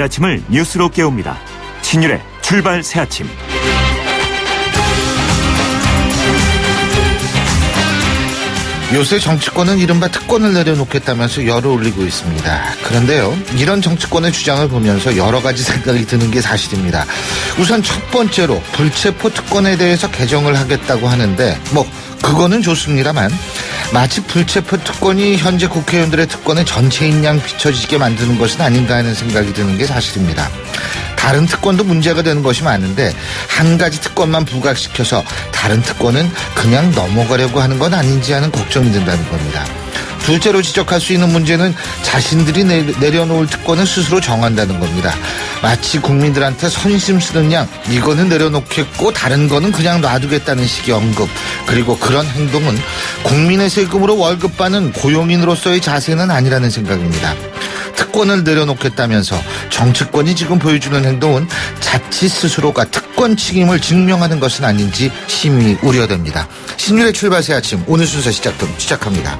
매일 아침을 뉴스로 깨웁니다. 신율의 출발 새아침. 요새 정치권은 이른바 특권을 내려놓겠다면서 열을 올리고 있습니다. 그런데요, 이런 정치권의 주장을 보면서 여러 가지 생각이 드는 게 사실입니다. 우선 첫 번째로 불체포 특권에 대해서 개정을 하겠다고 하는데 그거는 좋습니다만 마치 불체포 특권이 현재 국회의원들의 특권의 전체인 양 비춰지게 만드는 것은 아닌가 하는 생각이 드는 게 사실입니다. 다른 특권도 문제가 되는 것이 많은데 한 가지 특권만 부각시켜서 다른 특권은 그냥 넘어가려고 하는 건 아닌지 하는 걱정이 든다는 겁니다. 둘째로 지적할 수 있는 문제는 자신들이 내려놓을 특권을 스스로 정한다는 겁니다. 마치 국민들한테 선심 쓰는 양 이거는 내려놓겠고 다른 거는 그냥 놔두겠다는 식의 언급, 그리고 그런 행동은 국민의 세금으로 월급 받는 고용인으로서의 자세는 아니라는 생각입니다. 특권을 내려놓겠다면서 정치권이 지금 보여주는 행동은 자칫 스스로가 특권 책임을 증명하는 것은 아닌지 심히 우려됩니다. 신율의 출발 새 아침, 오늘 순서 시작합니다.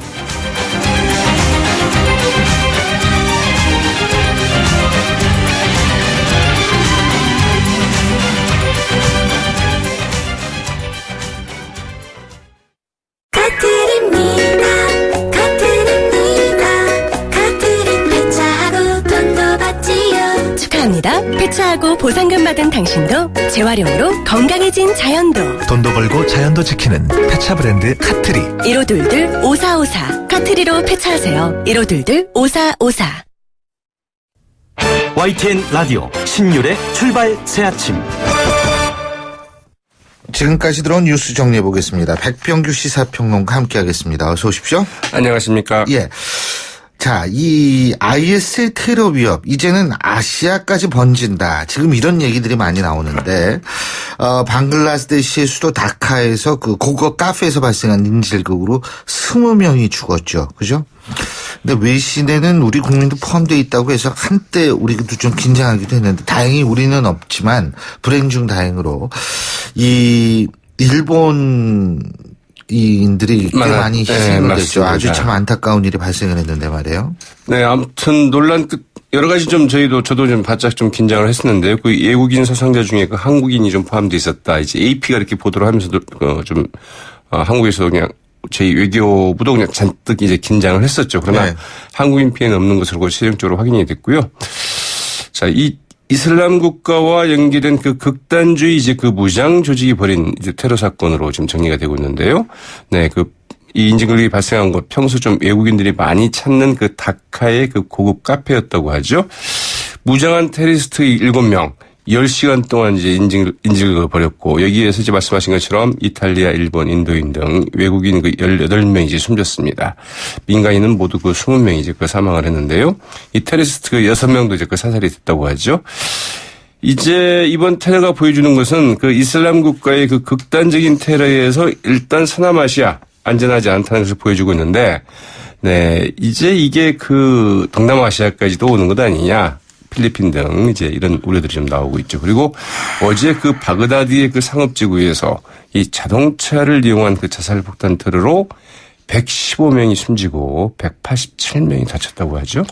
폐차하고 보상금 받은 당신도 재활용으로 건강해진 자연도. 돈도 벌고 자연도 지키는 폐차 브랜드 카트리. 1522-5454 카트리로 폐차하세요. 1522-5454. YTN 라디오 신율의 출발 새아침. 지금까지 들어온 뉴스 정리해 보겠습니다. 백병규 시사평론가 함께하겠습니다. 어서 오십시오. 안녕하십니까. 예. 자, 이 IS의 테러 위협 이제는 아시아까지 번진다. 지금 이런 얘기들이 많이 나오는데 방글라데시의 수도 다카에서 그 고거 카페에서 발생한 인질극으로 20명이 죽었죠. 그죠? 근데 외신에는 우리 국민도 포함되어 있다고 해서 한때 우리도 좀 긴장하기도 했는데 다행히 우리는 없지만 불행 중 다행으로 이 일본 인들이 꽤 많이 희생을 했죠. 아주 참 안타까운 일이 발생을 했는데 말이에요. 네, 아무튼 논란 끝 여러 가지 저도 좀 바짝 좀 긴장을 했었는데요. 그 외국인 사상자 중에 그 한국인이 좀 포함돼 있었다. 이제 AP가 이렇게 보도를 하면서도 한국에서 그냥 저희 외교부도 그냥 잔뜩 이제 긴장을 했었죠. 그러나 네. 한국인 피해는 없는 것으로 최종적으로 확인이 됐고요. 자, 이 이슬람 국가와 연계된 그 극단주의 이제 그 무장 조직이 벌인 이제 테러 사건으로 지금 정리가 되고 있는데요. 네, 이 인질극이 발생한 곳 평소 좀 외국인들이 많이 찾는 그 다카의 그 고급 카페였다고 하죠. 무장한 테러리스트 7명. 10시간 동안 이제 인질극을 벌였고 여기에서 이제 말씀하신 것처럼 이탈리아, 일본, 인도인 등 외국인 그 18명이 이제 숨졌습니다. 민간인은 모두 그 20명이 이제 그 사망을 했는데요. 이 테러리스트 그 6명도 이제 그 사살이 됐다고 하죠. 이제 이번 테러가 보여주는 것은 그 이슬람 국가의 그 극단적인 테러에서 일단 서남아시아 안전하지 않다는 것을 보여주고 있는데, 네, 이제 이게 그 동남아시아까지도 오는 것 아니냐. 필리핀 등 이제 이런 우려들이 좀 나오고 있죠. 그리고 어제 그 바그다드의 그 상업지구에서 이 자동차를 이용한 그 자살 폭탄 테러로 115명이 숨지고 187명이 다쳤다고 하죠.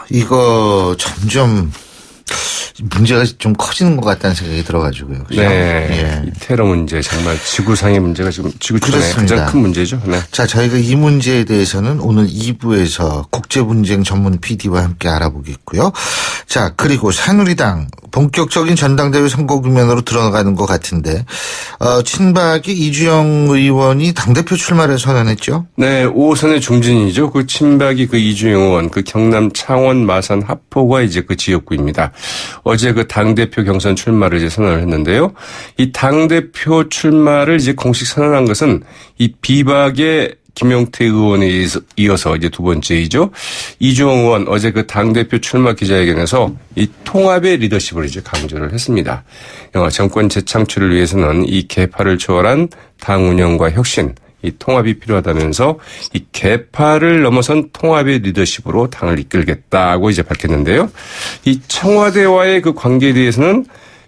이거 점점 문제가 좀 커지는 것 같다는 생각이 들어가지고요. 그죠? 네. 예. 이 테러 문제 정말 지구상의 문제가 지금 지구촌의 가장 큰 문제죠. 네. 자, 저희가 이 문제에 대해서는 오늘 2부에서 국제분쟁 전문 PD와 함께 알아보겠고요. 자, 그리고 새누리당 본격적인 전당대회 선거 국면으로 들어가는 것 같은데 친박의 이주영 의원이 당대표 출마를 선언했죠? 네. 5호선의 중진이죠. 그 친박이 그 이주영 의원 그 경남 창원 마산 하포가 이제 그 지역구입니다. 어제 그 당대표 경선 출마를 이제 선언을 했는데요. 이 당대표 출마를 이제 공식 선언한 것은 이 비박의 김용태 의원에 이어서 이제 두 번째이죠. 이주영 의원 어제 그 당대표 출마 기자회견에서 이 통합의 리더십을 이제 강조를 했습니다. 정권 재창출을 위해서는 이 계파를 초월한 당 운영과 혁신, 이 통합이 필요하다면서 이 계파를 넘어선 통합의 리더십으로 당을 이끌겠다고 이제 밝혔는데요. 이 청와대와의 그 관계에 대해서는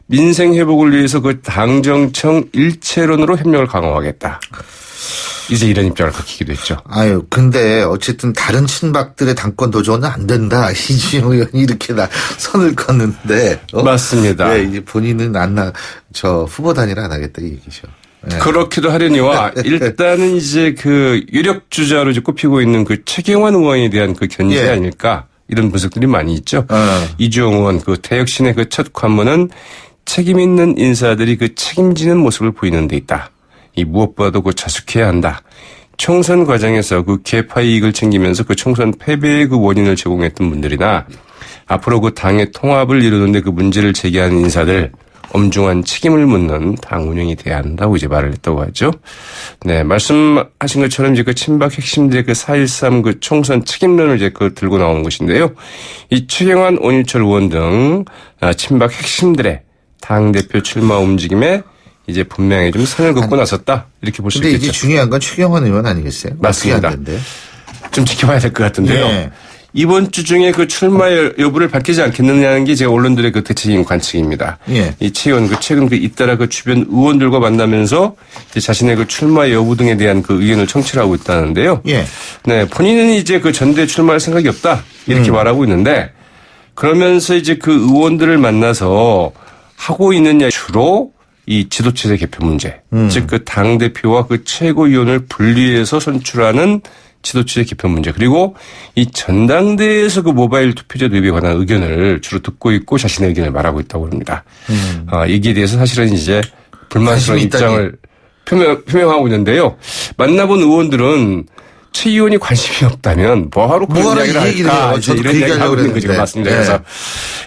민생 회복을 위해서 그 당정청 일체론으로 협력을 강화하겠다. 이제 이런 입장을 밝히기도 했죠. 아유, 근데 어쨌든 다른 친박들의 당권 도전은 안 된다. 이주영 의원이 이렇게 선을 걷는데. 맞습니다. 네, 이제 본인은 후보 단일화 안 하겠다 이 얘기죠. 네. 그렇기도 하려니와 일단은 이제 그 유력 주자로 이제 꼽히고 있는 그 최경환 의원에 대한 그 견제 예. 아닐까 이런 분석들이 많이 있죠. 이주영 의원 그 대혁신의 그 첫 관문은 책임 있는 인사들이 그 책임지는 모습을 보이는 데 있다. 이 무엇보다도 그 자숙해야 한다. 총선 과정에서 그 개파 이익을 챙기면서 그 총선 패배의 그 원인을 제공했던 분들이나 앞으로 그 당의 통합을 이루는데 그 문제를 제기하는 인사들 엄중한 책임을 묻는 당 운영이 돼야 한다고 이제 말을 했다고 하죠. 네, 말씀하신 것처럼 이제 그 친박 핵심들의 그 4.13 그 총선 책임론을 이제 그 들고 나오는 것인데요. 이 최경환, 온일철 의원 등 친박 핵심들의 당대표 출마 움직임에 이제 분명히 좀 선을 긋고 나섰다. 이렇게 볼 수 있겠죠. 근데 이게 중요한 건 최경환 의원 아니겠어요? 맞습니다. 좀 지켜봐야 될 것 같은데요. 네. 이번 주 중에 그 출마 여부를 밝히지 않겠느냐는 게 제가 언론들의 그 대체적인 관측입니다. 예. 이 최 의원 최근 잇따라 그 주변 의원들과 만나면서 이제 자신의 그 출마 여부 등에 대한 그 의견을 청취를 하고 있다는데요. 예. 네, 본인은 이제 그 전대 출마할 생각이 없다 이렇게 말하고 있는데 그러면서 이제 그 의원들을 만나서 하고 있느냐 주로 이 지도체제 개편 문제, 즉 그 당 대표와 그 최고위원을 분리해서 선출하는 지도체제 개편 문제, 그리고 이 전당대회에서 그 모바일 투표제 도입에 관한 의견을 주로 듣고 있고 자신의 의견을 말하고 있다고 합니다. 여기에 대해서 사실은 이제 불만스러운 입장을 표명하고 있는데요. 만나본 의원들은 최 의원이 관심이 없다면 뭐하러 그런 이야기를 할까? 저도 이런 그 이야기를 하고 있는 거죠. 맞습니다. 네. 그래서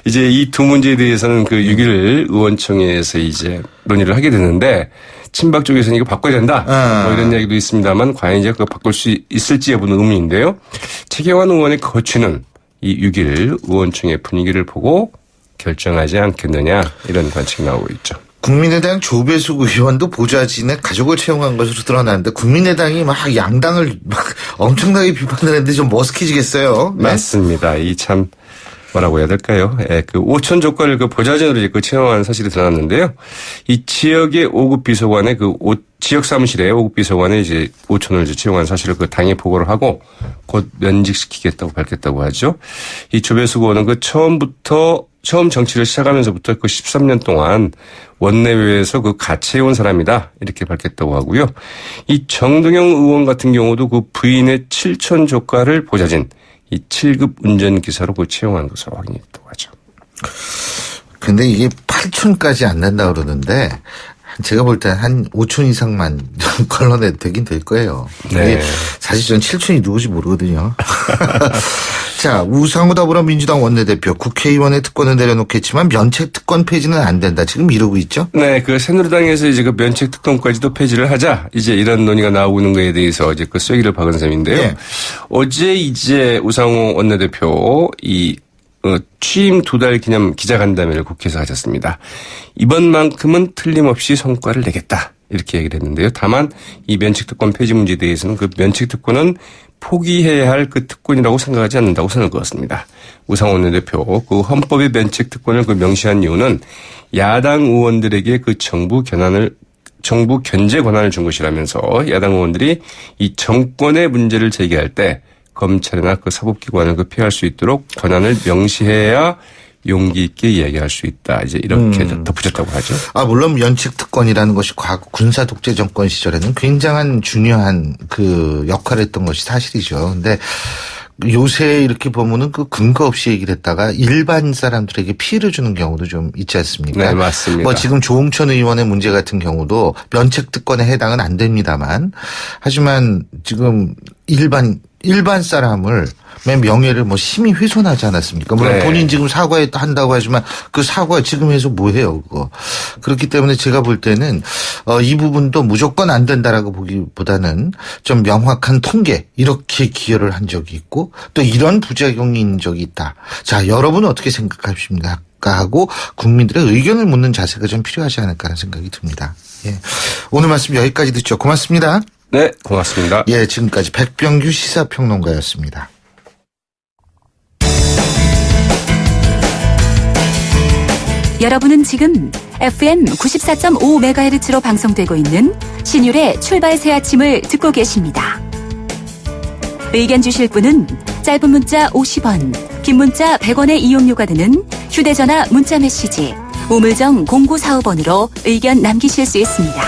이제 이 두 문제에 대해서는 그 6일 의원총회에서 이제 논의를 하게 되는데 친박 쪽에서는 이거 바꿔야 된다. 뭐 이런 이야기도 있습니다만 과연 이제 그거 바꿀 수 있을지 여부는 의문인데요. 최경환 의원의 거취는 이 6일 의원총회 분위기를 보고 결정하지 않겠느냐 이런 관측이 나오고 있죠. 국민의당 조배숙 의원도 보좌진에 가족을 채용한 것으로 드러났는데 국민의당이 막 양당을 막 엄청나게 비판을 했는데 좀 머쓱해지겠어요. 네? 맞습니다. 이 참 뭐라고 해야 될까요? 예, 그 5천 조건을 그 보좌진으로 이제 그 채용한 사실이 드러났는데요. 이 지역의 5급 비서관의 지역 사무실에 5급 비서관에 이제 5천을 이제 채용한 사실을 그 당에 보고를 하고 곧 면직시키겠다고 밝혔다고 하죠. 이 조배숙 의원은 그 처음 정치를 시작하면서부터 그 13년 동안 원내외에서 그 같이 해온 사람이다. 이렇게 밝혔다고 하고요. 이 정동영 의원 같은 경우도 그 부인의 7천 조카를 보좌진 이 7급 운전기사로 그 채용한 것으로 확인했다고 하죠. 근데 이게 8촌까지 안 된다 그러는데 제가 볼 때 한 5촌 이상만 걸러내 되긴 될 거예요. 네. 사실 전 7촌이 누구지 모르거든요. 자, 우상호 더불어민주당 원내대표 국회의원의 특권을 내려놓겠지만 면책 특권 폐지는 안 된다. 지금 이러고 있죠? 네, 그 새누리당에서 이제 그 면책 특권까지도 폐지를 하자 이제 이런 논의가 나오고 있는 거에 대해서 이제 그 쐐기를 박은 셈인데요. 네. 어제 이제 우상호 원내대표 취임 2달 기념 기자간담회를 국회에서 하셨습니다. 이번만큼은 틀림없이 성과를 내겠다. 이렇게 얘기를 했는데요. 다만 이 면책특권 폐지 문제에 대해서는 그 면책특권은 포기해야 할 그 특권이라고 생각하지 않는다고 선을 그었습니다. 우상호 원내대표 그 헌법의 면책특권을 그 명시한 이유는 야당 의원들에게 그 정부 견제 권한을 준 것이라면서 야당 의원들이 이 정권의 문제를 제기할 때 검찰이나 그 사법기관을 그 피할 수 있도록 권한을 명시해야 용기 있게 이야기할 수 있다. 이제 이렇게 덧붙였다고 하죠. 물론 면책 특권이라는 것이 과거 군사 독재 정권 시절에는 굉장한 중요한 그 역할을 했던 것이 사실이죠. 근데 요새 이렇게 보면은 그 근거 없이 얘기를 했다가 일반 사람들에게 피해를 주는 경우도 좀 있지 않습니까? 네, 맞습니다. 뭐 지금 조홍천 의원의 문제 같은 경우도 면책 특권에 해당은 안 됩니다만 하지만 지금 일반 사람을 명예를 뭐 심히 훼손하지 않았습니까? 물론 네. 본인 지금 사과한다고 하지만 그 사과 지금 해서 뭐 해요, 그거. 그렇기 때문에 제가 볼 때는 이 부분도 무조건 안 된다라고 보기보다는 좀 명확한 통계 이렇게 기여를 한 적이 있고 또 이런 부작용이 있는 적이 있다. 자, 여러분은 어떻게 생각하십니까? 하고 국민들의 의견을 묻는 자세가 좀 필요하지 않을까 하는 생각이 듭니다. 예. 오늘 말씀 여기까지 듣죠. 고맙습니다. 네, 고맙습니다. 예, 지금까지 백병규 시사평론가였습니다. 여러분은 지금 FM 94.5MHz로 방송되고 있는 신율의 출발 새 아침을 듣고 계십니다. 의견 주실 분은 짧은 문자 50원, 긴 문자 100원의 이용료가 드는 휴대전화 문자 메시지 우물정 0945번으로 의견 남기실 수 있습니다.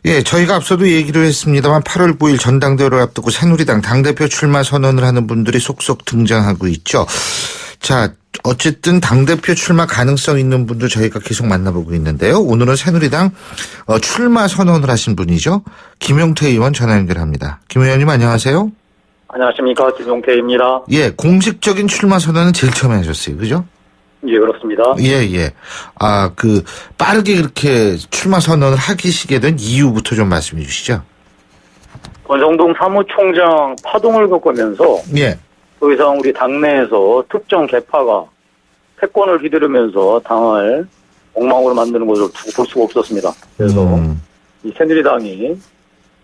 예, 저희가 앞서도 얘기를 했습니다만 8월 9일 전당대회를 앞두고 새누리당 당대표 출마 선언을 하는 분들이 속속 등장하고 있죠. 자, 어쨌든 당대표 출마 가능성 있는 분들 저희가 계속 만나보고 있는데요. 오늘은 새누리당 출마 선언을 하신 분이죠. 김용태 의원 전화 연결합니다. 김 의원님 안녕하세요. 안녕하십니까. 김용태입니다. 예, 공식적인 출마 선언은 제일 처음에 하셨어요. 그죠? 예, 그렇습니다. 예. 빠르게 그렇게 출마 선언을 하시게 된 이유부터 좀 말씀해 주시죠. 권성동 사무총장 파동을 겪으면서 예. 더 이상 우리 당내에서 특정 계파가 패권을 휘두르면서 당을 엉망으로 만드는 것을 볼 수가 없었습니다. 그래서 이 새누리당이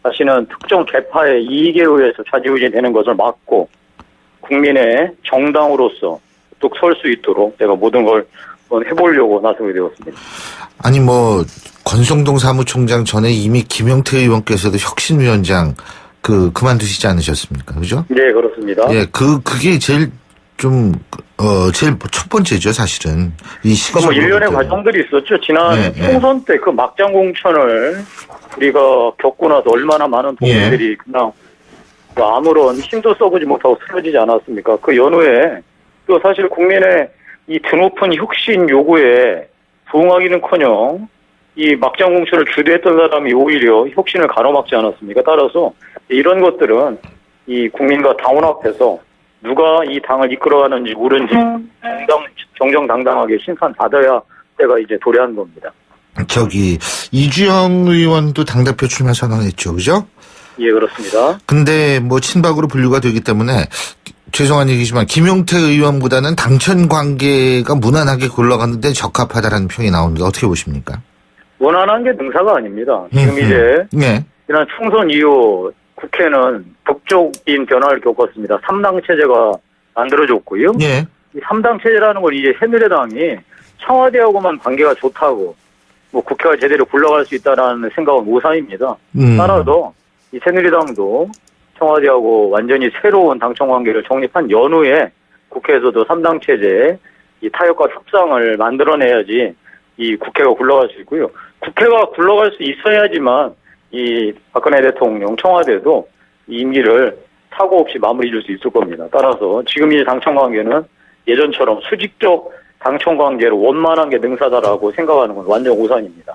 다시는 특정 계파의 이익에 의해서 좌지우지되는 것을 막고 국민의 정당으로서 뚝 설 수 있도록 제가 모든 걸 해보려고 나서게 되었습니다. 아니 권성동 사무총장 전에 이미 김용태 의원께서도 혁신위원장 그만두시지 않으셨습니까? 그죠? 네, 그렇습니다. 예, 그게 제일 제일 첫 번째죠, 사실은. 이 시기적으로. 일련의 과정들이 있었죠. 지난 총선 때 그 막장 공천을 우리가 겪고 나서 얼마나 많은 국민들이 그냥 아무런 힘도 써보지 못하고 쓰러지지 않았습니까? 그 연후에 또 사실 국민의 이 드높은 혁신 요구에 부응하기는커녕 이 막장 공천을 주도했던 사람이 오히려 혁신을 가로막지 않았습니까? 따라서 이런 것들은 이 국민과 당원 앞에서 누가 이 당을 이끌어가는지 모른지 정정당당하게 심판받아야 때가 이제 도래한 겁니다. 이주영 의원도 당대표 출마 선언했죠, 그죠? 예, 그렇습니다. 근데 친박으로 분류가 되기 때문에 죄송한 얘기지만 김용태 의원보다는 당천 관계가 무난하게 굴러가는데 적합하다라는 평이 나오는데 어떻게 보십니까? 무난한 게 능사가 아닙니다. 지금 이제 지난 총선 이후 국회는 북쪽인 변화를 겪었습니다. 3당 체제가 만들어졌고요. 예. 이 3당 체제라는 건 이제 새누리당이 청와대하고만 관계가 좋다고 국회가 제대로 굴러갈 수 있다라는 생각은 오산입니다. 따라서 이 새누리당도 청와대하고 완전히 새로운 당청 관계를 정립한 연후에 국회에서도 3당 체제의 이 타협과 협상을 만들어내야지 이 국회가 굴러갈 수 있고요. 국회가 굴러갈 수 있어야지만 이 박근혜 대통령 청와대도 이 임기를 사고 없이 마무리 줄 수 있을 겁니다. 따라서 지금 이 당청 관계는 예전처럼 수직적 당청 관계로 원만한 게 능사다라고 생각하는 건 완전 오산입니다.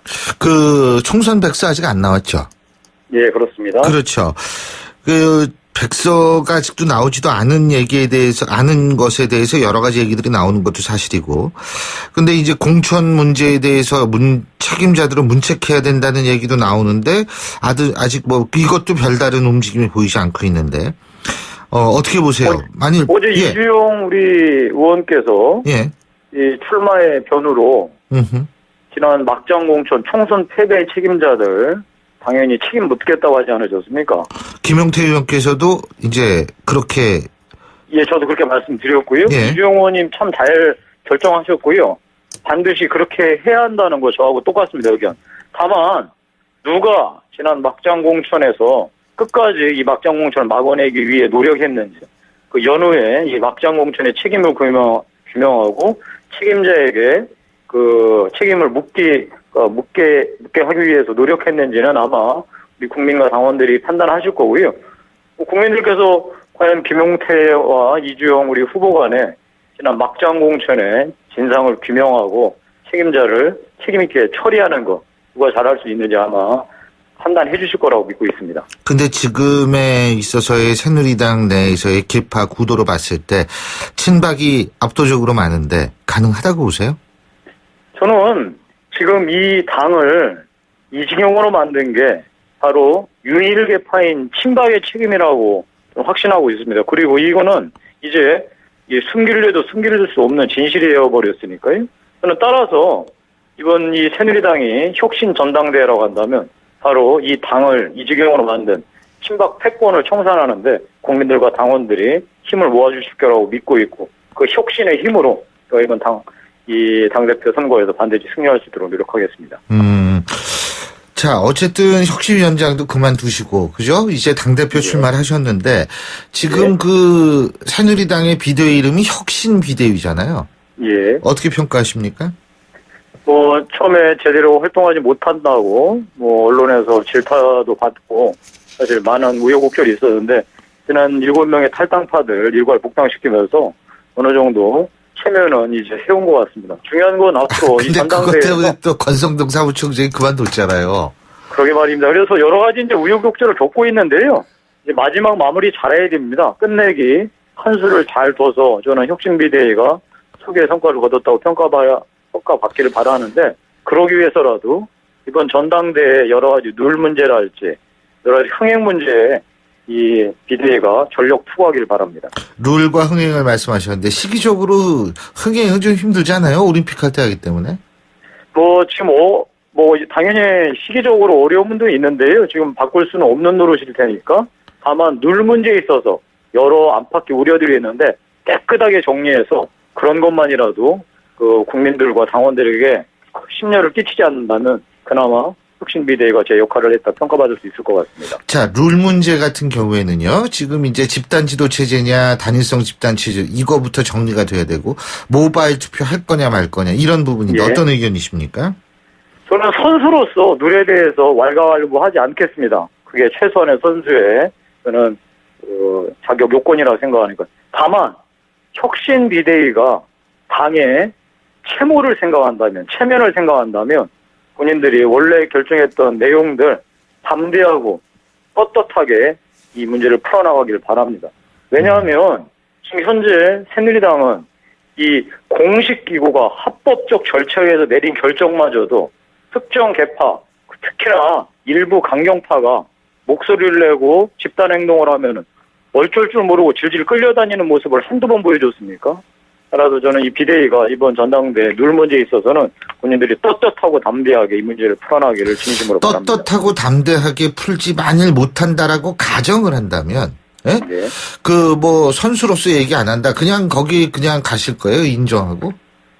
총선 백서 아직 안 나왔죠? 예, 그렇습니다. 그렇죠. 백서가 아직도 나오지도 않은 아는 것에 대해서 여러 가지 얘기들이 나오는 것도 사실이고. 근데 이제 공천 문제에 대해서 책임자들은 문책해야 된다는 얘기도 나오는데, 아직 이것도 별다른 움직임이 보이지 않고 있는데, 어떻게 보세요? 어제 이주영 우리 의원께서, 이 출마의 변으로, 지난 막장 공천 총선 패배의 책임자들, 당연히 책임 묻겠다고 하지 않으셨습니까? 김용태 의원께서도 이제 그렇게. 예, 저도 그렇게 말씀드렸고요. 이주영 의원님 참 잘 결정하셨고요. 반드시 그렇게 해야 한다는 거 저하고 똑같습니다, 의견. 다만, 누가 지난 막장 공천에서 끝까지 이 막장 공천을 막아내기 위해 노력했는지, 그 연후에 이 막장 공천의 책임을 규명하고 책임자에게 그 책임을 묻게 하기 위해서 노력했는지는 아마 우리 국민과 당원들이 판단하실 거고요. 국민들께서 과연 김용태와 이주영 우리 후보 간에 지난 막장 공천의 진상을 규명하고 책임자를 책임있게 처리하는 거 누가 잘할 수 있는지 아마 판단해 주실 거라고 믿고 있습니다. 근데 지금에 있어서의 새누리당 내에서의 계파 구도로 봤을 때 친박이 압도적으로 많은데 가능하다고 보세요? 저는 지금 이 당을 이진영으로 만든 게 바로 유일 계파인 친박의 책임이라고 확신하고 있습니다. 그리고 이거는 이제 숨기려도 숨길 수 없는 진실이 되어버렸으니까요. 저는 따라서 이번 이 새누리당이 혁신 전당대회라고 한다면 바로 이 당을 이지경으로 만든 친박 패권을 청산하는데 국민들과 당원들이 힘을 모아주실 거라고 믿고 있고 그 혁신의 힘으로 이번 당대표 선거에서 반드시 승리할 수 있도록 노력하겠습니다. 자, 어쨌든 혁신위원장도 그만두시고, 그죠? 이제 당대표 출마를 하셨는데, 지금 그 새누리당의 비대위 이름이 혁신 비대위잖아요. 예. 어떻게 평가하십니까? 처음에 제대로 활동하지 못한다고, 언론에서 질타도 받고, 사실 많은 우여곡절이 있었는데, 지난 7명의 탈당파들 일괄 복당시키면서 어느 정도 체면은 이제 세운 것 같습니다. 중요한 건 앞으로 이 근데 그것 전당대회에서 때문에 또 권성동 사무총장이 그만뒀잖아요. 그러게 말입니다. 그래서 여러 가지 이제 우여곡절을 겪고 있는데요. 이제 마지막 마무리 잘해야 됩니다. 끝내기 한 수를 잘 둬서 저는 혁신비대위가 소개의 성과를 거뒀다고 평가받기를 바라는데 그러기 위해서라도 이번 전당대회 여러 가지 룰 문제랄지 여러 가지 흥행 문제에 이 비대위가 전력 투구하기를 바랍니다. 룰과 흥행을 말씀하셨는데 시기적으로 흥행은 좀 힘들잖아요. 올림픽 할 때 하기 때문에. 지금 당연히 시기적으로 어려움도 있는데요. 지금 바꿀 수는 없는 노릇일 테니까. 다만 룰 문제에 있어서 여러 안팎의 우려들이 있는데 깨끗하게 정리해서 그런 것만이라도 그 국민들과 당원들에게 심려를 끼치지 않는다면 그나마 혁신비대위가 제 역할을 했다 평가받을 수 있을 것 같습니다. 자, 룰 문제 같은 경우에는요. 지금 이제 집단지도 체제냐 단일성 집단 체제 이거부터 정리가 돼야 되고 모바일 투표 할 거냐 말 거냐 이런 부분인데 예. 어떤 의견이십니까? 저는 선수로서 룰에 대해서 왈가왈부하지 않겠습니다. 그게 최소한의 선수의 저는 자격 요건이라고 생각하니까. 다만 혁신비대위가 당의 체면을 생각한다면 본인들이 원래 결정했던 내용들 담대하고 떳떳하게 이 문제를 풀어나가기를 바랍니다. 왜냐하면 지금 현재 새누리당은 이 공식 기구가 합법적 절차에 의해서 내린 결정마저도 특정 계파, 특히나 일부 강경파가 목소리를 내고 집단행동을 하면은 어쩔 줄 모르고 질질 끌려다니는 모습을 한두 번 보여줬습니까? 따라서 저는 이 비대위가 이번 전당대회 룰 문제에 있어서는 본인들이 떳떳하고 담대하게 이 문제를 풀어나가기를 진심으로 바랍니다. 떳떳하고 담대하게 풀지 만일 못한다라고 가정을 한다면 예? 네. 선수로서 얘기 안 한다. 그냥 거기 그냥 가실 거예요? 인정하고?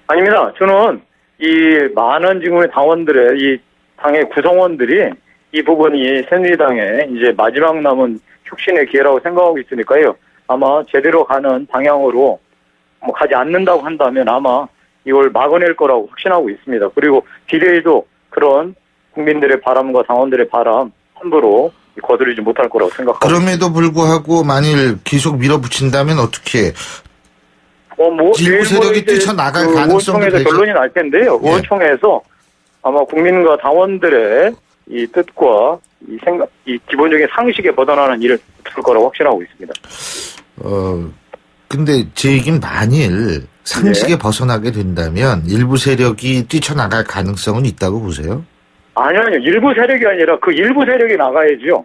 아닙니다. 저는 이 많은 지금의 당원들의 이 당의 구성원들이 이 부분이 새누리당의 이제 마지막 남은 혁신의 기회라고 생각하고 있으니까요. 아마 제대로 가는 방향으로 가지 않는다고 한다면 아마 이걸 막아낼 거라고 확신하고 있습니다. 그리고 비대위도 그런 국민들의 바람과 당원들의 바람 함부로 거스르지 못할 거라고 생각합니다. 그럼에도 불구하고 만일 계속 밀어붙인다면 어떻게 일부 세력이 뛰쳐나갈 가능성도 의원총회에서 결론이 날 텐데요. 예. 의원총회에서 아마 국민과 당원들의 이 뜻과 이 생각, 이 기본적인 상식에 벗어나는 일을 있을 거라고 확신하고 있습니다. 근데 제 얘기는 만일 상식에 벗어나게 된다면 일부 세력이 뛰쳐나갈 가능성은 있다고 보세요? 아니요. 일부 세력이 아니라 그 일부 세력이 나가야죠.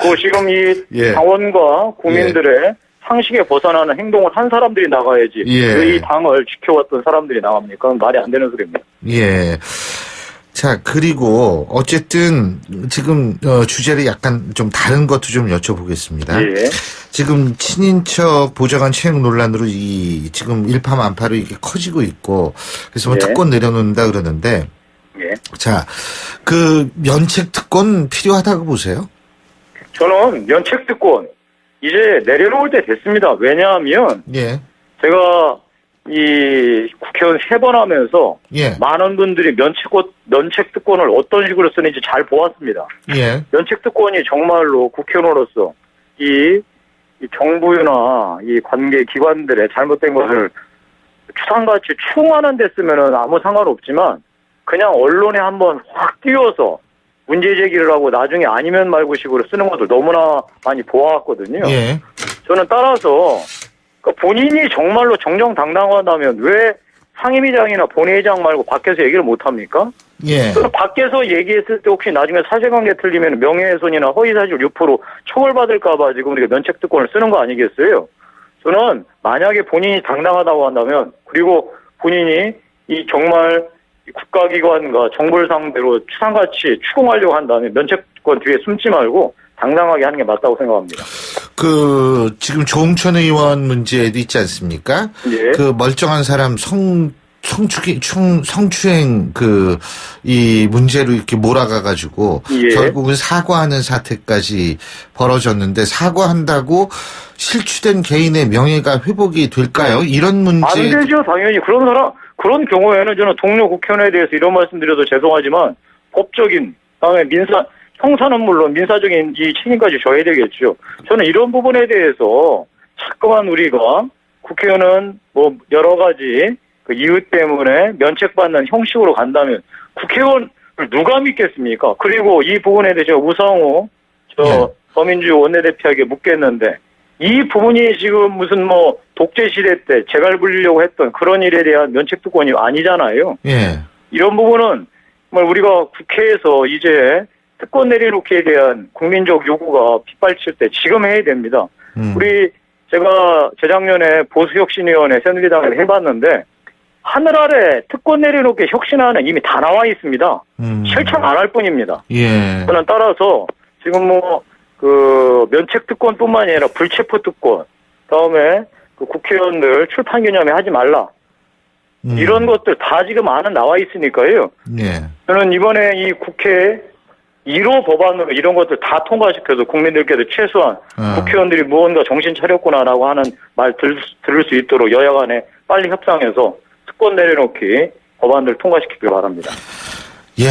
그 지금 이 당원과 국민들의 상식에 벗어나는 행동을 한 사람들이 나가야지. 왜 이 당을 지켜왔던 사람들이 나갑니까? 그건 말이 안 되는 소리입니다. 예. 자, 그리고 어쨌든 지금 주제를 약간 좀 다른 것도 좀 여쭤보겠습니다. 예. 지금 친인척 보좌관 채용 논란으로 지금 일파만파로 이게 커지고 있고 그래서 특권 내려놓는다 그러는데 자, 그 면책 특권 필요하다고 보세요? 저는 면책 특권 이제 내려놓을 때 됐습니다. 왜냐하면 제가 이 국회의원 3번 하면서 많은 분들이 면책 특권을 어떤 식으로 쓰는지 잘 보았습니다. 면책 특권이 정말로 국회의원으로서 이 정부나 이 관계 기관들의 잘못된 것을 추상같이 추궁하는 데 쓰면은 아무 상관없지만 그냥 언론에 한번 확 띄워서 문제 제기를 하고 나중에 아니면 말고 식으로 쓰는 것들 너무나 많이 보아왔거든요. 저는 따라서 본인이 정말로 정정당당하다면 왜 상임위장이나 본회의장 말고 밖에서 얘기를 못합니까? 밖에서 얘기했을 때 혹시 나중에 사실관계 틀리면 명예훼손이나 허위사실 유포로 처벌받을까봐 지금 우리가 면책특권을 쓰는 거 아니겠어요? 저는 만약에 본인이 당당하다고 한다면 그리고 본인이 이 정말 국가기관과 정부를 상대로 추상같이 추궁하려고 한다면 면책특권 뒤에 숨지 말고 당당하게 하는 게 맞다고 생각합니다. 지금 조홍천 의원 문제도 있지 않습니까? 예. 그 멀쩡한 사람 성추행 이 문제로 이렇게 몰아가가지고 예. 결국은 사과하는 사태까지 벌어졌는데 사과한다고 실추된 개인의 명예가 회복이 될까요? 이런 문제. 안 되죠, 당연히. 그런 경우에는 저는 동료 국회의원에 대해서 이런 말씀 드려도 죄송하지만 법적인, 다음에 형사는 물론 민사적인 이 책임까지 져야 되겠죠. 저는 이런 부분에 대해서 자꾸만 우리가 국회의원은 뭐 여러 가지 그 이유 때문에 면책받는 형식으로 간다면 국회의원을 누가 믿겠습니까? 그리고 이 부분에 대해서 우상호 더민주 원내대표에게 묻겠는데 이 부분이 지금 무슨 뭐 독재 시대 때 재갈 불리려고 했던 그런 일에 대한 면책특권이 아니잖아요. 예. 이런 부분은 정말 우리가 국회에서 이제 특권 내려놓기에 대한 국민적 요구가 빗발칠 때 지금 해야 됩니다. 제가 재작년에 보수혁신위원회 새누리당을 해봤는데 하늘 아래 특권 내려놓기 혁신안은 이미 다 나와 있습니다. 실천 안 할 뿐입니다. 예. 저는 따라서 지금 면책 특권뿐만이 아니라 불체포 특권, 다음에 그 국회의원들 출판 기념회 하지 말라. 이런 것들 다 지금 안은 나와 있으니까요. 예. 저는 이번에 이 국회 1호 법안으로 이런 것들 다 통과시켜서 국민들께도 최소한 국회의원들이 무언가 정신 차렸구나라고 하는 말 들을 수 있도록 여야 간에 빨리 협상해서 특권 내려놓기 법안들 통과시키길 바랍니다. 예,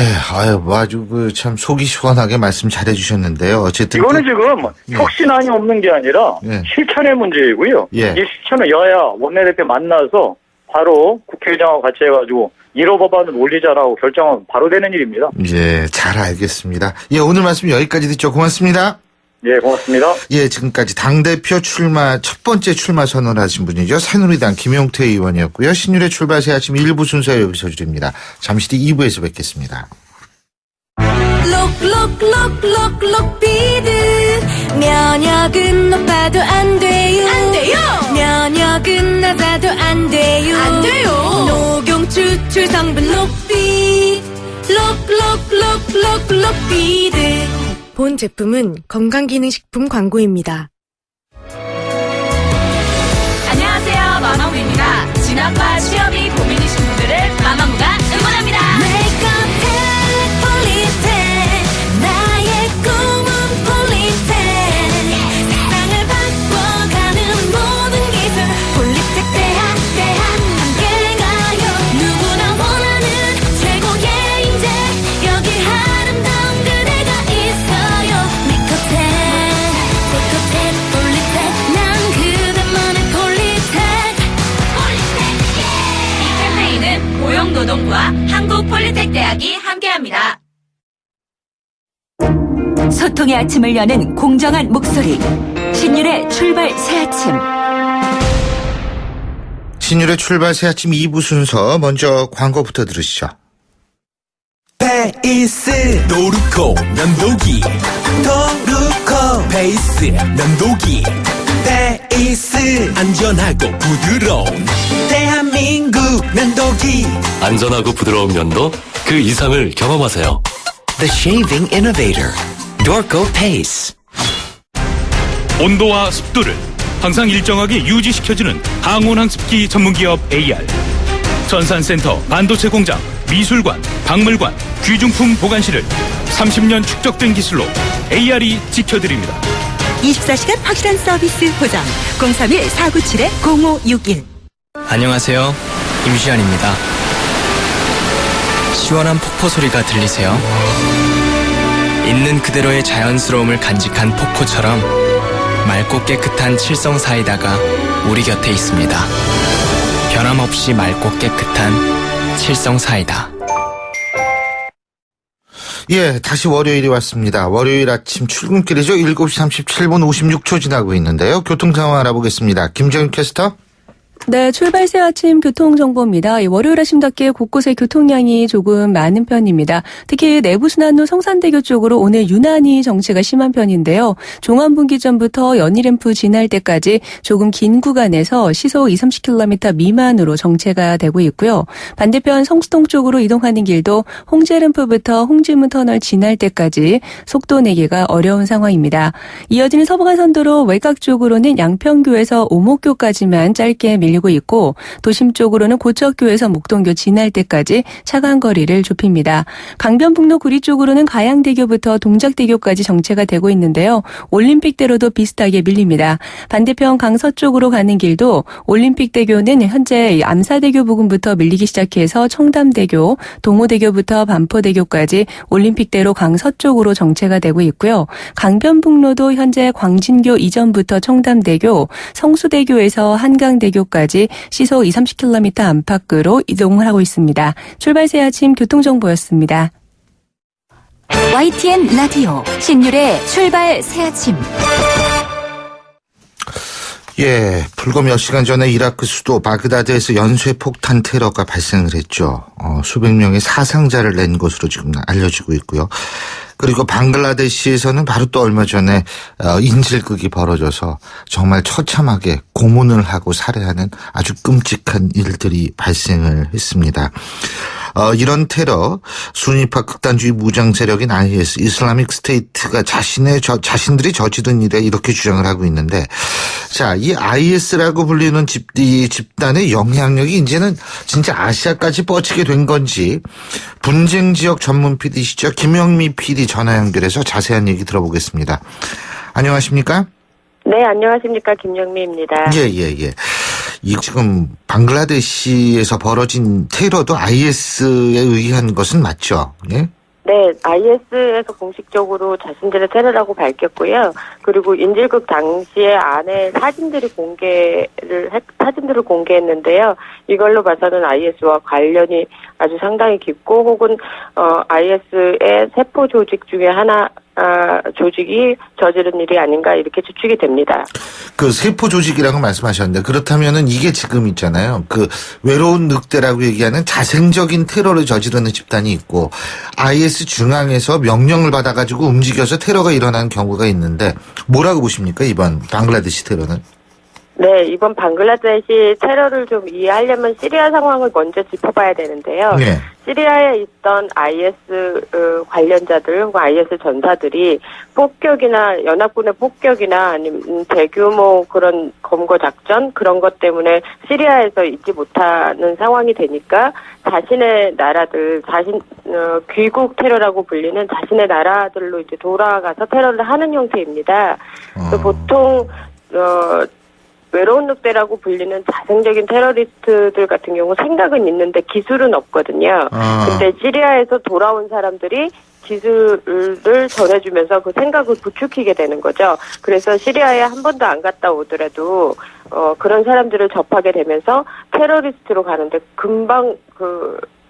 아주 참 속이 시원하게 말씀 잘해주셨는데요. 어쨌든 이거는 지금 혁신안이 없는 게 아니라 실천의 문제이고요. 이 실천을 여야 원내대표 만나서 바로 국회의장하고 같이 해가지고 1호 법안을 올리자라고 결정하면 바로 되는 일입니다. 예, 잘 알겠습니다. 예, 오늘 말씀 여기까지 듣죠. 고맙습니다. 예, 고맙습니다. 예, 지금까지 당대표 첫 번째 출마 선언하신 분이죠. 새누리당 김용태 의원이었고요. 신율의 출발 새 아침 1부 순서 여기서 줄입니다. 잠시 뒤 2부에서 뵙겠습니다. 록비드 면역은 높아도 안 돼요. 면역은 낮아도 안 돼요. 녹용 추출 성분 록비드 록비드 본 제품은 건강기능식품 광고입니다. 안녕하세요, 마마무입니다. 진학과 시험이 고민이신 분들을 마마무가 응원합니다. 내가 폴리텍 나의 꿈은 폴리텍 세상을 바꿔가는 모든 기술 폴리텍 대학 함께 가요. 누구나 원하는 최고의 인재 여기 아름다운 그대가 있어요. 미코텍 폴리텍 난 그대만의 폴리텍 이 캠페인은 고용노동부와 한국폴리텍대학이 함께합니다. 소통의 아침을 여는 공정한 목소리 신율의 출발 새아침. 신율의 출발 새 아침 2부 순서 먼저 광고부터 들으시죠. 베이스 도르코 면도기 도르코 베이스 면도기 베이스 안전하고 부드러운 대한민국 면도기 안전하고 부드러운 면도 그 이상을 경험하세요. The Shaving Innovator, Dorco Pace. 온도와 습도를 항상 일정하게 유지시켜주는 항온항습기 전문기업 AR. 전산센터, 반도체 공장, 미술관, 박물관, 귀중품 보관실을 30년 축적된 기술로 AR이 지켜드립니다. 24시간 확실한 서비스 보장 031-497-0561 안녕하세요. 임시안입니다. 시원한 폭포 소리가 들리세요? 있는 그대로의 자연스러움을 간직한 폭포처럼 맑고 깨끗한 칠성 사이다가 우리 곁에 있습니다. 변함없이 맑고 깨끗한 칠성 사이다. 예, 다시 월요일이 왔습니다. 월요일 아침 출근길이죠. 7시 37분 56초 지나고 있는데요. 교통 상황 알아보겠습니다. 김정일 캐스터. 네, 출발 새 아침 교통정보입니다. 월요일 아침답게 곳곳에 교통량이 조금 많은 편입니다. 특히 내부순환로 성산대교 쪽으로 오늘 유난히 정체가 심한 편인데요. 종암분기점부터 연희램프 지날 때까지 조금 긴 구간에서 시속 20-30km 미만으로 정체가 되고 있고요. 반대편 성수동 쪽으로 이동하는 길도 홍제램프부터 홍지문 터널 지날 때까지 속도 내기가 어려운 상황입니다. 이어지는 서부간선도로 외곽 쪽으로는 양평교에서 오목교까지만 짧게 밀리고 있고 도심 쪽으로는 고척교에서 목동교 지날 때까지 차간 거리를 좁힙니다. 강변북로 구리 쪽으로는 가양대교부터 동작대교까지 정체가 되고 있는데요. 올림픽대로도 비슷하게 밀립니다. 반대편 강서쪽으로 가는 길도 올림픽대교는 현재 암사대교 부근부터 밀리기 시작해서 청담대교, 동호대교부터 반포대교까지 올림픽대로 강서쪽으로 정체가 되고 있고요. 강변북로도 현재 광진교 이전부터 청담대교, 성수대교에서 한강대교까지 시속 20-30km 안팎으로 이동을 하고 있습니다. 출발 새 아침 교통정보였습니다. YTN 라디오 신율의 출발 새 아침. 예, 불과 몇 시간 전에 이라크 수도 바그다드에서 연쇄 폭탄 테러가 발생을 했죠. 수백 명의 사상자를 낸 것으로 지금 알려지고 있고요. 그리고 방글라데시에서는 바로 또 얼마 전에 인질극이 벌어져서 정말 처참하게 고문을 하고 살해하는 아주 끔찍한 일들이 발생을 했습니다. 이런 테러, 순위파 극단주의 무장 세력인 IS, 이슬라믹 스테이트가 자신들이 저지른 일에 이렇게 주장을 하고 있는데, 자, 이 IS라고 불리는 이 집단의 영향력이 이제는 진짜 아시아까지 뻗치게 된 건지, 분쟁 지역 전문 PD시죠. 김영미 PD 전화 연결해서 자세한 얘기 들어보겠습니다. 안녕하십니까? 네, 안녕하십니까. 김영미입니다. 예. 이 지금 방글라데시에서 벌어진 테러도 IS에 의한 것은 맞죠? 예? 네, IS에서 공식적으로 자신들의 테러라고 밝혔고요. 그리고 인질극 당시에 안에 사진들을 공개했는데요. 이걸로 봐서는 IS와 관련이 아주 상당히 깊고 혹은 IS의 세포 조직 중에 하나 조직이 저지른 일이 아닌가 이렇게 추측이 됩니다. 그 세포 조직이라고 말씀하셨는데 그렇다면은 이게 지금 있잖아요. 그 외로운 늑대라고 얘기하는 자생적인 테러를 저지르는 집단이 있고 IS 중앙에서 명령을 받아가지고 움직여서 테러가 일어난 경우가 있는데 뭐라고 보십니까 이번 방글라데시 테러는? 네, 이번 방글라데시 테러를 좀 이해하려면 시리아 상황을 먼저 짚어봐야 되는데요. 네. 시리아에 있던 IS 관련자들 혹은 IS 전사들이 폭격이나 연합군의 폭격이나 아니면 대규모 그런 검거 작전 그런 것 때문에 시리아에서 있지 못하는 상황이 되니까 자신의 나라들 귀국 테러라고 불리는 자신의 나라들로 이제 돌아가서 테러를 하는 형태입니다. 그래서 보통 외로운 늑대라고 불리는 자생적인 테러리스트들 같은 경우 생각은 있는데 기술은 없거든요. 근데 시리아에서 돌아온 사람들이 기술을 전해주면서 그 생각을 부추기게 되는 거죠. 그래서 시리아에 한 번도 안 갔다 오더라도 그런 사람들을 접하게 되면서 테러리스트로 가는데 금방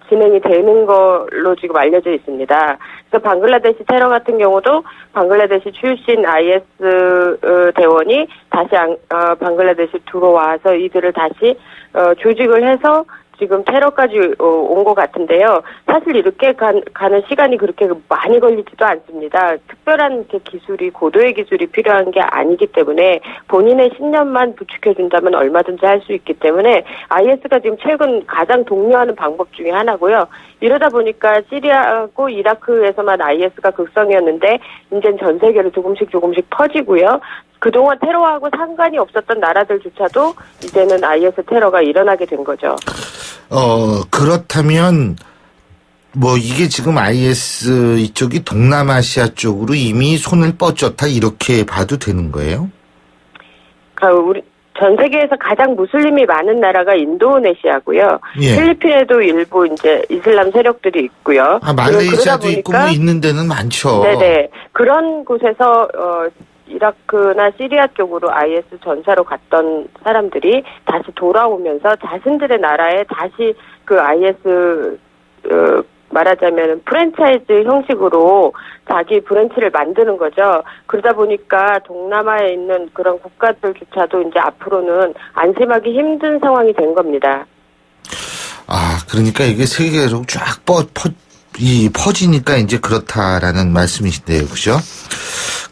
진행이 되는 걸로 지금 알려져 있습니다. 그래서 방글라데시 테러 같은 경우도 방글라데시 출신 IS 대원이 다시 방글라데시 들어와서 이들을 다시 조직을 해서 지금 테러까지 온 것 같은데요. 사실 이렇게 가는 시간이 그렇게 많이 걸리지도 않습니다. 특별한 기술이 고도의 기술이 필요한 게 아니기 때문에 본인의 신념만 부추겨준다면 얼마든지 할 수 있기 때문에 IS가 지금 최근 가장 독려하는 방법 중에 하나고요. 이러다 보니까 시리아하고 이라크에서만 IS가 극성이었는데 이제는 전 세계로 조금씩 퍼지고요. 그동안 테러하고 상관이 없었던 나라들조차도 이제는 IS 테러가 일어나게 된 거죠. 그렇다면 뭐 이게 지금 IS 이쪽이 동남아시아 쪽으로 이미 손을 뻗었다 이렇게 봐도 되는 거예요? 우리 전 세계에서 가장 무슬림이 많은 나라가 인도네시아고요. 예. 필리핀에도 일부 이제 이슬람 세력들이 있고요. 말레이시아도 있고 뭐 있는 데는 많죠. 네네. 그런 곳에서 이라크나 시리아 쪽으로 IS 전사로 갔던 사람들이 다시 돌아오면서 자신들의 나라에 다시 그 IS 말하자면 프랜차이즈 형식으로 자기 브랜치를 만드는 거죠. 그러다 보니까 동남아에 있는 그런 국가들조차도 이제 앞으로는 안심하기 힘든 상황이 된 겁니다. 그러니까 이게 세계로 쫙 퍼지니까 이제 그렇다라는 말씀이신데요. 그죠?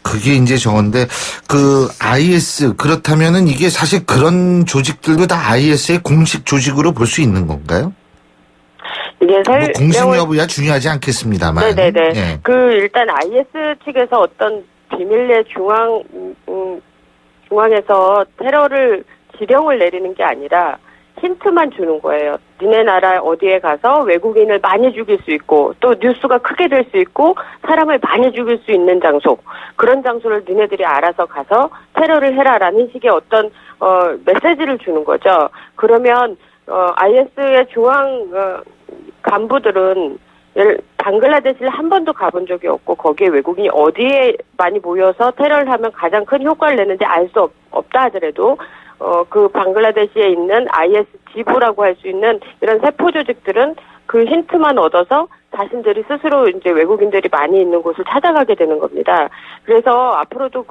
그게 이제 저건데, IS, 그렇다면은 이게 사실 그런 조직들도 다 IS의 공식 조직으로 볼 수 있는 건가요? 이게 공식 여부야 중요하지 않겠습니다만. 네네네. 예. 일단 IS 측에서 어떤 비밀리에 중앙에서 테러를 지령을 내리는 게 아니라 힌트만 주는 거예요. 니네 나라 어디에 가서 외국인을 많이 죽일 수 있고 또 뉴스가 크게 될 수 있고 사람을 많이 죽일 수 있는 장소, 그런 장소를 니네들이 알아서 가서 테러를 해라라는 식의 어떤 메시지를 주는 거죠. 그러면 IS의 중앙 간부들은 방글라데시를 한 번도 가본 적이 없고 거기에 외국인이 어디에 많이 모여서 테러를 하면 가장 큰 효과를 내는지 알 수 없다 하더라도 그 방글라데시에 있는 IS 지부라고 할 수 있는 이런 세포 조직들은 그 힌트만 얻어서 자신들이 스스로 이제 외국인들이 많이 있는 곳을 찾아가게 되는 겁니다. 그래서 앞으로도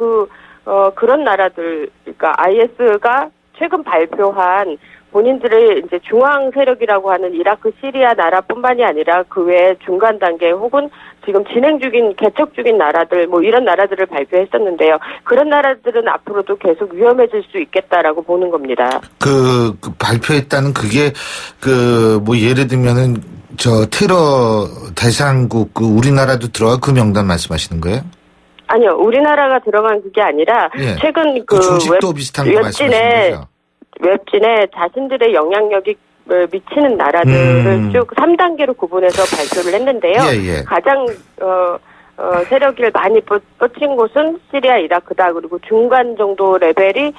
그런 나라들, 그러니까 IS가 최근 발표한 본인들의 이제 중앙 세력이라고 하는 이라크, 시리아 나라뿐만이 아니라 그 외에 중간 단계 혹은 지금 진행 중인, 개척 중인 나라들, 이런 나라들을 발표했었는데요. 그런 나라들은 앞으로도 계속 위험해질 수 있겠다라고 보는 겁니다. 발표했다는 그게, 예를 들면은, 테러 대상국, 우리나라도 들어가 그 명단 말씀하시는 거예요? 아니요, 우리나라가 들어간 그게 아니라, 예. 최근 조직도 비슷한 거 말씀하시는 거죠? 웹진에 자신들의 영향력이 미치는 나라들을 쭉 3단계로 구분해서 발표를 했는데요. 예. 가장 세력을 많이 뻗친 곳은 시리아, 이라크다. 그리고 중간 정도 레벨이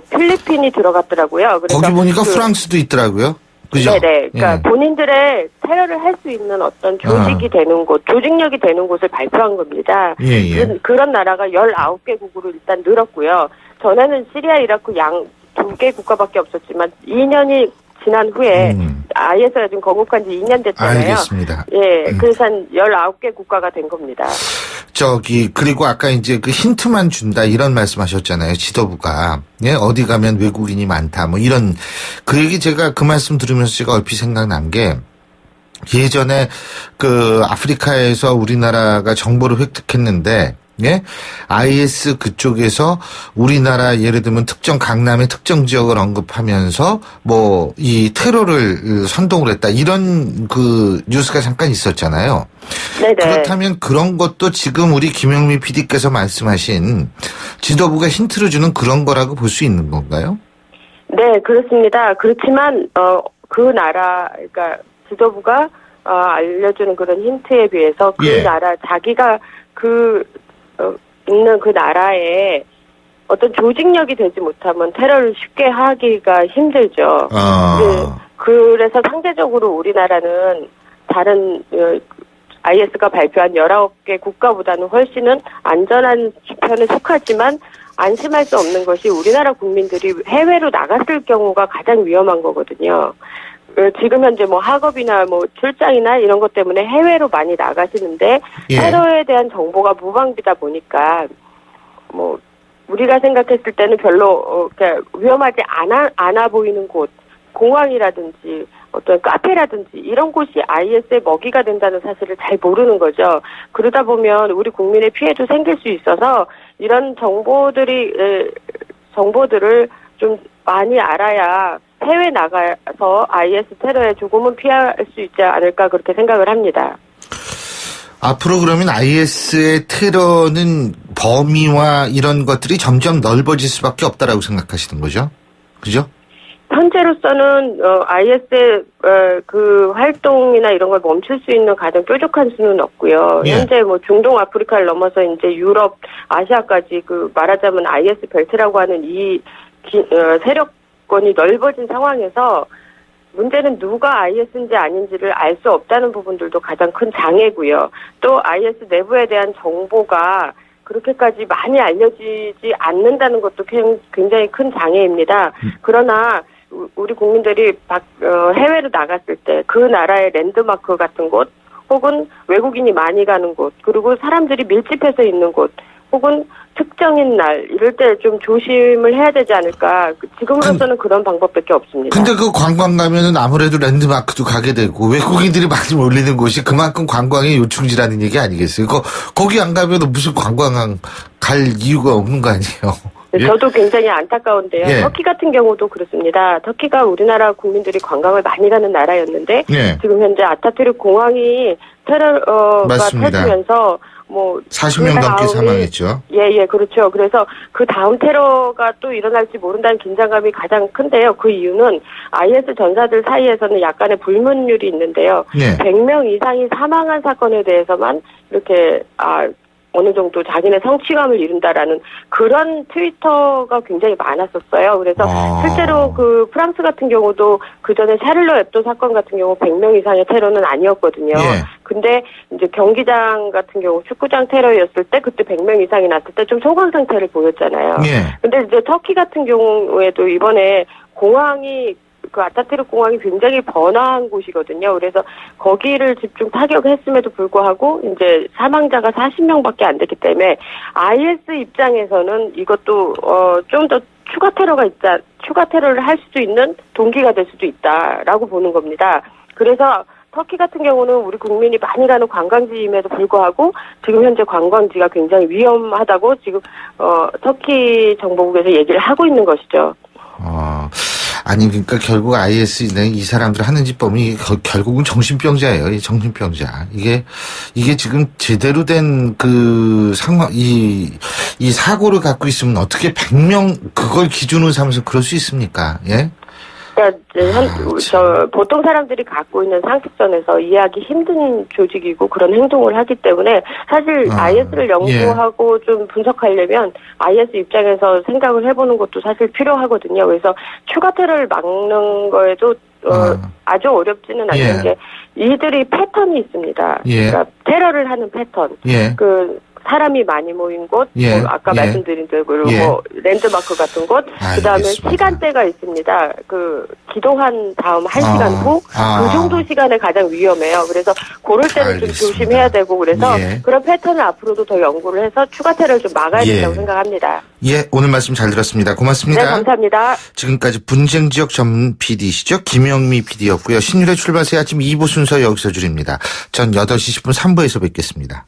필리핀이 들어갔더라고요. 그래서 거기 보니까 프랑스도 있더라고요. 그죠? 네네. 그러니까 본인들의 테러를 할 수 있는 어떤 조직이 되는 곳, 조직력이 되는 곳을 발표한 겁니다. 예. 그런 나라가 19개국으로 일단 늘었고요. 전에는 시리아, 이라크 두 개 국가밖에 없었지만 2년이 지난 후에 IS가 지금 건국한 지 2년 됐잖아요. 알겠습니다. 예, 그래서 한 19개 국가가 된 겁니다. 그리고 아까 이제 그 힌트만 준다 이런 말씀하셨잖아요. 지도부가. 예, 어디 가면 외국인이 많다. 이런 그 얘기 제가 그 말씀 들으면서 제가 얼핏 생각난 게 예전에 아프리카에서 우리나라가 정보를 획득했는데 예? IS 그쪽에서 우리나라 예를 들면 특정 강남의 특정 지역을 언급하면서 이 테러를 선동을 했다. 이런 뉴스가 잠깐 있었잖아요. 네네. 그렇다면 그런 것도 지금 우리 김영미 PD께서 말씀하신 지도부가 힌트를 주는 그런 거라고 볼 수 있는 건가요? 네, 그렇습니다. 그렇지만, 그 나라, 그러니까 지도부가, 알려주는 그런 힌트에 비해서 나라, 자기가 있는 그 나라에 어떤 조직력이 되지 못하면 테러를 쉽게 하기가 힘들죠. 네, 그래서 상대적으로 우리나라는 다른 IS가 발표한 19개 국가보다는 훨씬은 안전한 편에 속하지만 안심할 수 없는 것이 우리나라 국민들이 해외로 나갔을 경우가 가장 위험한 거거든요. 지금 현재 학업이나 출장이나 이런 것 때문에 해외로 많이 나가시는데 테러에 대한 정보가 무방비다 보니까 우리가 생각했을 때는 별로 위험하지 않아 보이는 곳, 공항이라든지 어떤 카페라든지 이런 곳이 IS의 먹이가 된다는 사실을 잘 모르는 거죠. 그러다 보면 우리 국민의 피해도 생길 수 있어서 이런 정보들을 좀 많이 알아야 해외 나가서 IS 테러에 조금은 피할 수 있지 않을까 그렇게 생각을 합니다. 앞으로 그러면 IS의 테러는 범위와 이런 것들이 점점 넓어질 수밖에 없다라고 생각하시는 거죠? 그죠? 현재로서는 IS의 그 활동이나 이런 걸 멈출 수 있는 가장 뾰족한 수는 없고요. 현재 중동 아프리카를 넘어서 이제 유럽, 아시아까지 말하자면 IS 벨트라고 하는 이 세력권이 넓어진 상황에서 문제는 누가 IS인지 아닌지를 알 수 없다는 부분들도 가장 큰 장애고요. 또 IS 내부에 대한 정보가 그렇게까지 많이 알려지지 않는다는 것도 굉장히 큰 장애입니다. 그러나 우리 국민들이 해외로 나갔을 때 그 나라의 랜드마크 같은 곳 혹은 외국인이 많이 가는 곳, 그리고 사람들이 밀집해서 있는 곳, 혹은 특정인 날 이럴 때 좀 조심을 해야 되지 않을까. 지금으로서는 그런 방법밖에 없습니다. 근데 그 관광 가면은 아무래도 랜드마크도 가게 되고 외국인들이 많이 몰리는 곳이 그만큼 관광의 요충지라는 얘기 아니겠어요? 거기 안 가면 무슨 관광 갈 이유가 없는 거 아니에요? 네, 저도 굉장히 안타까운데요. 예. 터키 같은 경우도 그렇습니다. 터키가 우리나라 국민들이 관광을 많이 가는 나라였는데 예. 지금 현재 아타투르크 공항이 테러가 맞습니다. 터지면서 뭐 40명 넘게 사망했죠. 예, 그렇죠. 그래서 그 다음 테러가 또 일어날지 모른다는 긴장감이 가장 큰데요. 그 이유는 IS 전사들 사이에서는 약간의 불문율이 있는데요. 네. 100명 이상이 사망한 사건에 대해서만 이렇게 어느 정도 자기네 성취감을 이룬다라는 그런 트위터가 굉장히 많았었어요. 그래서 실제로 그 프랑스 같은 경우도 그 전에 샤를로 앱도 사건 같은 경우 100명 이상의 테러는 아니었거든요. 예. 근데 이제 경기장 같은 경우 축구장 테러였을 때 그때 100명 이상이 났을 때 좀 소강 상태를 보였잖아요. 예. 근데 이제 터키 같은 경우에도 이번에 공항이 그 아타투르크 공항이 굉장히 번화한 곳이거든요. 그래서 거기를 집중 타격했음에도 불구하고 이제 사망자가 40명밖에 안 됐기 때문에 IS 입장에서는 이것도 좀 더 추가 테러를 할 수도 있는 동기가 될 수도 있다라고 보는 겁니다. 그래서 터키 같은 경우는 우리 국민이 많이 가는 관광지임에도 불구하고 지금 현재 관광지가 굉장히 위험하다고 지금 터키 정보국에서 얘기를 하고 있는 것이죠. 아니 그러니까 결국 IS는 이 사람들 하는 짓범이 결국은 정신병자예요. 이 정신병자. 이게 지금 제대로 된 그 상황 이 사고를 갖고 있으면 어떻게 100명 그걸 기준으로 삼아서 그럴 수 있습니까? 예? 그러니까 보통 사람들이 갖고 있는 상식선에서 이해하기 힘든 조직이고 그런 행동을 하기 때문에 사실 IS를 연구하고 좀 분석하려면 IS 입장에서 생각을 해보는 것도 사실 필요하거든요. 그래서 추가 테러를 막는 거에도 아주 어렵지는 않은 게 이들이 패턴이 있습니다. 그러니까 테러를 하는 패턴. 그 사람이 많이 모인 곳, 뭐 아까 말씀드린 대로 그리고 뭐 랜드마크 같은 곳, 그다음에 시간대가 있습니다. 그 기동한 다음 1시간 후, 그 정도 시간에 가장 위험해요. 그래서 그럴 때는 좀 조심해야 되고 그래서 그런 패턴을 앞으로도 더 연구를 해서 추가 테러를 좀 막아야 된다고 생각합니다. 예, 오늘 말씀 잘 들었습니다. 고맙습니다. 네, 감사합니다. 지금까지 분쟁 지역 전문 PD시죠. 김영미 PD였고요. 신율의 출발새 아침 2부 순서 여기서 줄입니다. 전 8시 10분 3부에서 뵙겠습니다.